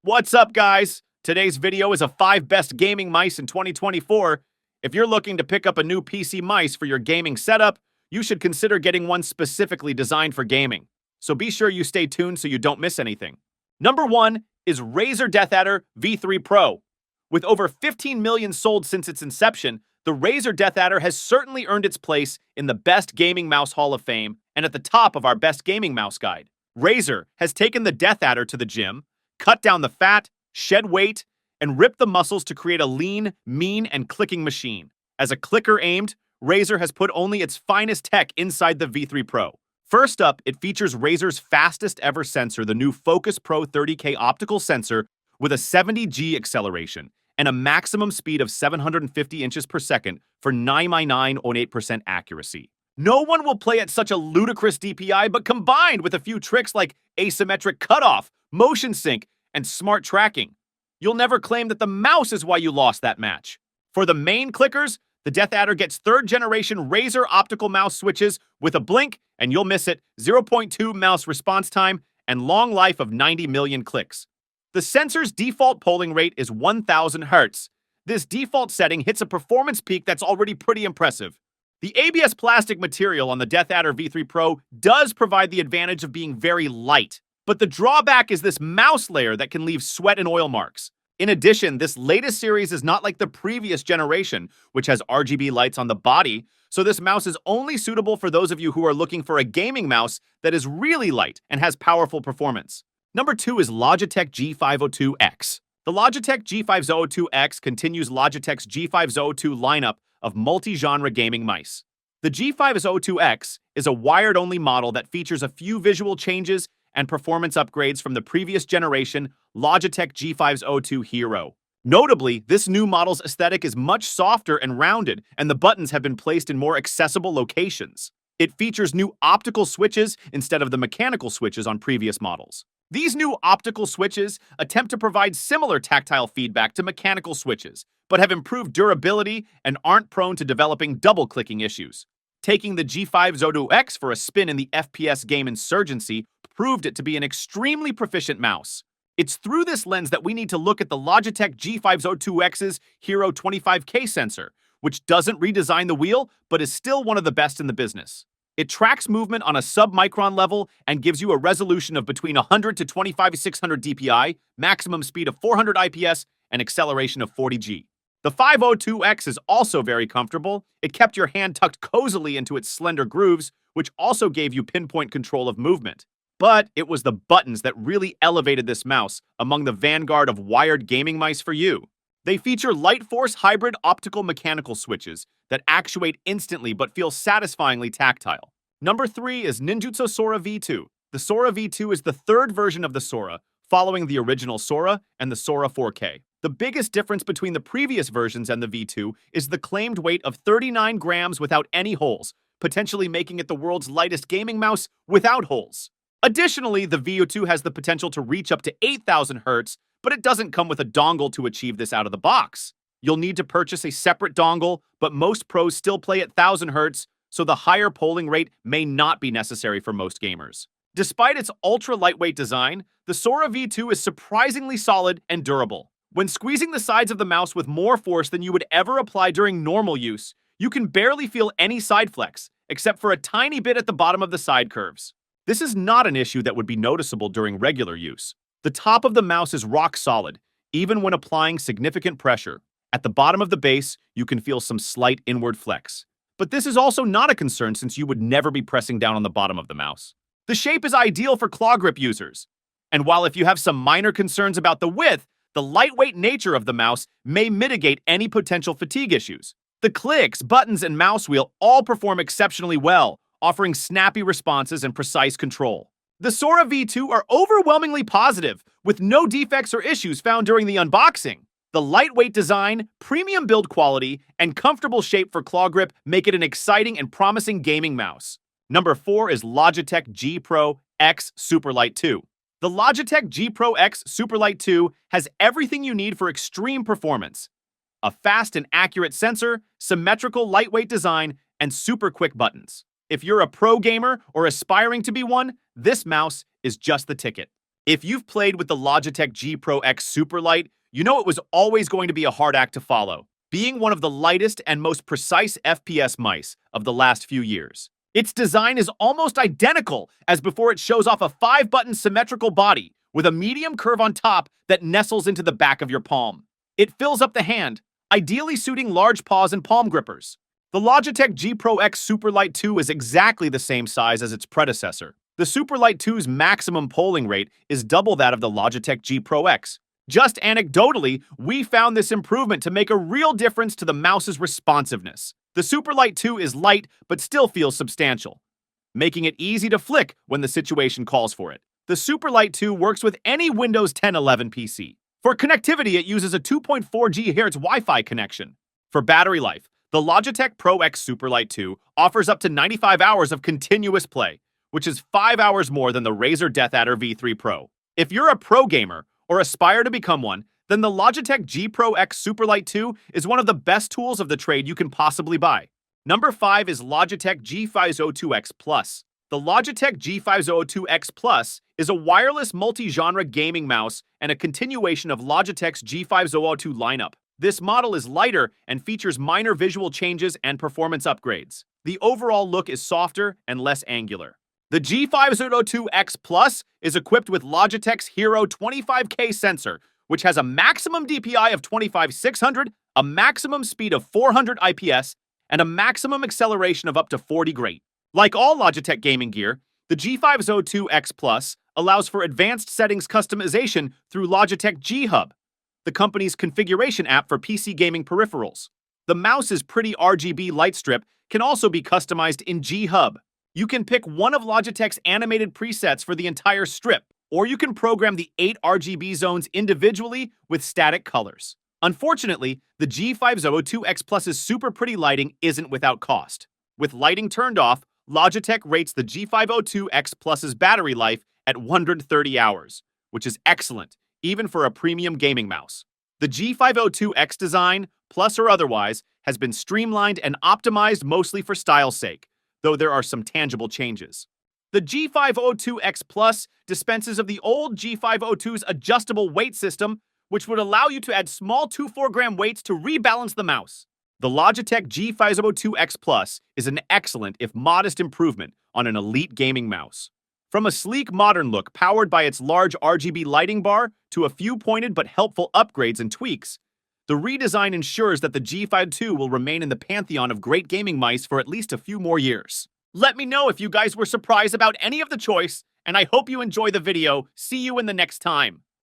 What's up, guys? Today's video is a 5 best gaming mice in 2024. If you're looking to pick up a new PC mice for your gaming setup, you should consider getting one specifically designed for gaming. So be sure you stay tuned so you don't miss anything. Number 1 is Razer DeathAdder V3 Pro. With over 15 million sold since its inception, the Razer DeathAdder has certainly earned its place in the Best Gaming Mouse Hall of Fame and at the top of our Best Gaming Mouse Guide. Razer has taken the DeathAdder to the gym, cut down the fat, shed weight, and rip the muscles to create a lean, mean, and clicking machine. As a clicker aimed, Razer has put only its finest tech inside the V3 Pro. First up, it features Razer's fastest ever sensor, the new Focus Pro 30K optical sensor with a 70G acceleration and a maximum speed of 750 inches per second for 99.8% accuracy. No one will play at such a ludicrous DPI, but combined with a few tricks like asymmetric cutoff, motion sync, and smart tracking, you'll never claim that the mouse is why you lost that match. For the main clickers, the DeathAdder gets 3rd generation Razer optical mouse switches with a blink, and you'll miss it, 0.2 mouse response time, and long life of 90 million clicks. The sensor's default polling rate is 1000 Hz. This default setting hits a performance peak that's already pretty impressive. The ABS plastic material on the DeathAdder V3 Pro does provide the advantage of being very light, but the drawback is this mouse layer that can leave sweat and oil marks. In addition, this latest series is not like the previous generation, which has RGB lights on the body, so this mouse is only suitable for those of you who are looking for a gaming mouse that is really light and has powerful performance. Number 2 is Logitech G502X. The Logitech G502X continues Logitech's G502 lineup of multi-genre gaming mice. The G502X is a wired-only model that features a few visual changes and performance upgrades from the previous generation Logitech G502 Hero. Notably, this new model's aesthetic is much softer and rounded, and the buttons have been placed in more accessible locations. It features new optical switches instead of the mechanical switches on previous models. These new optical switches attempt to provide similar tactile feedback to mechanical switches, but have improved durability and aren't prone to developing double-clicking issues. Taking the G502X for a spin in the FPS game Insurgency proved it to be an extremely proficient mouse. It's through this lens that we need to look at the Logitech G502X's Hero 25K sensor, which doesn't redesign the wheel, but is still one of the best in the business. It tracks movement on a sub-micron level and gives you a resolution of between 100 to 25600 DPI, maximum speed of 400 IPS, and acceleration of 40G. The 502X is also very comfortable. It kept your hand tucked cozily into its slender grooves, which also gave you pinpoint control of movement. But it was the buttons that really elevated this mouse among the vanguard of wired gaming mice for you. They feature Lightforce hybrid optical mechanical switches that actuate instantly but feel satisfyingly tactile. Number 3 is Ninjutsu Sora V2. The Sora V2 is the 3rd version of the Sora, following the original Sora and the Sora 4K. The biggest difference between the previous versions and the V2 is the claimed weight of 39 grams without any holes, potentially making it the world's lightest gaming mouse without holes. Additionally, the V2 has the potential to reach up to 8000 Hz, but it doesn't come with a dongle to achieve this out of the box. You'll need to purchase a separate dongle, but most pros still play at 1000 Hz, so the higher polling rate may not be necessary for most gamers. Despite its ultra-lightweight design, the Sora V2 is surprisingly solid and durable. When squeezing the sides of the mouse with more force than you would ever apply during normal use, you can barely feel any side flex, except for a tiny bit at the bottom of the side curves. This is not an issue that would be noticeable during regular use. The top of the mouse is rock solid, even when applying significant pressure. At the bottom of the base, you can feel some slight inward flex. But this is also not a concern since you would never be pressing down on the bottom of the mouse. The shape is ideal for claw grip users. And while if you have some minor concerns about the width, the lightweight nature of the mouse may mitigate any potential fatigue issues. The clicks, buttons, and mouse wheel all perform exceptionally well, offering snappy responses and precise control. The Sora V2 are overwhelmingly positive, with no defects or issues found during the unboxing. The lightweight design, premium build quality, and comfortable shape for claw grip make it an exciting and promising gaming mouse. Number 4 is Logitech G Pro X Superlight 2. The Logitech G Pro X Superlight 2 has everything you need for extreme performance. A fast and accurate sensor, symmetrical lightweight design, and super quick buttons. If you're a pro gamer or aspiring to be one, this mouse is just the ticket. If you've played with the Logitech G Pro X Superlight, you know it was always going to be a hard act to follow, being one of the lightest and most precise FPS mice of the last few years. Its design is almost identical as before. It shows off a 5-button symmetrical body with a medium curve on top that nestles into the back of your palm. It fills up the hand, ideally suiting large paws and palm grippers. The Logitech G Pro X Superlight 2 is exactly the same size as its predecessor. The Superlight 2's maximum polling rate is double that of the Logitech G Pro X. Just anecdotally, we found this improvement to make a real difference to the mouse's responsiveness. The Superlight 2 is light but still feels substantial, making it easy to flick when the situation calls for it. The Superlight 2 works with any Windows 10-11 PC. For connectivity, it uses a 2.4 GHz Wi-Fi connection. For battery life, the Logitech Pro X Superlight 2 offers up to 95 hours of continuous play, which is 5 hours more than the Razer DeathAdder V3 Pro. If you're a pro gamer or aspire to become one, then the Logitech G Pro X Superlight 2 is one of the best tools of the trade you can possibly buy. Number 5 is Logitech G502X Plus. The Logitech G502X Plus is a wireless multi-genre gaming mouse and a continuation of Logitech's G5002 lineup. This model is lighter and features minor visual changes and performance upgrades. The overall look is softer and less angular. The G502X Plus is equipped with Logitech's Hero 25K sensor, which has a maximum DPI of 25600, a maximum speed of 400 IPS, and a maximum acceleration of up to 40 Gray. Like all Logitech gaming gear, the G502X Plus allows for advanced settings customization through Logitech G Hub, the company's configuration app for PC gaming peripherals. The mouse's pretty RGB light strip can also be customized in G Hub. You can pick one of Logitech's animated presets for the entire strip, or you can program the 8 RGB zones individually with static colors. Unfortunately, the G502X Plus's super pretty lighting isn't without cost. With lighting turned off, Logitech rates the G502X Plus's battery life at 130 hours, which is excellent, even for a premium gaming mouse. The G502X design, Plus or otherwise, has been streamlined and optimized mostly for style's sake, though there are some tangible changes. The G502X Plus dispenses of the old G502's adjustable weight system, which would allow you to add small 2-4-gram weights to rebalance the mouse. The Logitech G502X Plus is an excellent, if modest, improvement on an elite gaming mouse. From a sleek, modern look powered by its large RGB lighting bar to a few pointed but helpful upgrades and tweaks, the redesign ensures that the G502 will remain in the pantheon of great gaming mice for at least a few more years. Let me know if you guys were surprised about any of the choice, and I hope you enjoy the video. See you in the next time.